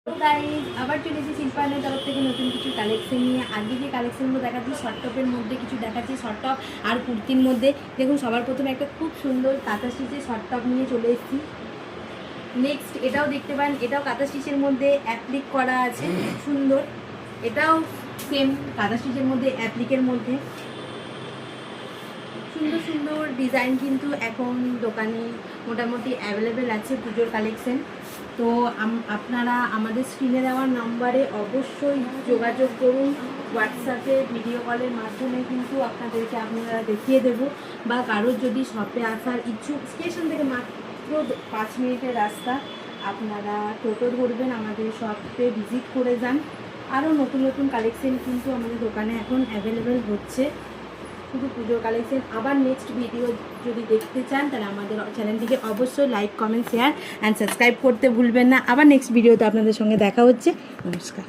Guys আবার চলে এসেছি শিল্পায়নের তরফ থেকে নতুন কিছু কালেকশন নিয়ে। আজকে যে কালেকশনগুলো দেখাচ্ছি শর্ট টপের মধ্যে কিছু দেখাচ্ছি, শর্ট টপ আর কুর্তির মধ্যে। দেখুন সবার প্রথমে একটা খুব সুন্দর কাঁথা স্টিচের শর্ট টপ নিয়ে চলে এসেছি। নেক্সট এটাও দেখতে পান, এটাও কাঁথা স্টিচের মধ্যে অ্যাপ্লিক করা আছে, সুন্দর। এটাও সেম কাঁথা স্টিচের মধ্যে অ্যাপ্লিকের মধ্যে। সুন্দর সুন্দর ডিজাইন কিন্তু এখন দোকানে মোটামুটি অ্যাভেলেবেল আছে পুজোর কালেকশন। তো আপনারা আমাদের স্ক্রিনে দেওয়ার নাম্বারে অবশ্যই যোগাযোগ করুন। হোয়াটসঅ্যাপে ভিডিও কলের মাধ্যমে কিন্তু আপনাদেরকে আপনারা দেখিয়ে দেব। বা কারোর যদি শপে আসার ইচ্ছুক, স্টেশন থেকে মাত্র 5 মিনিটের রাস্তা, আপনারা টোটো ধরবেন, আমাদের শপে ভিজিট করে যান। আরও নতুন নতুন কালেকশন কিন্তু আমাদের দোকানে এখন অ্যাভেলেবেল হচ্ছে, শুধু পুজোর কালেকশন। আবার নেক্সট ভিডিও যদি দেখতে চান তাহলে আমাদের চ্যানেলটিকে অবশ্যই like, comment, share and subscribe করতে ভুলবেন না। আবার নেক্সট ভিডিওতে আপনাদের সঙ্গে দেখা হচ্ছে। নমস্কার।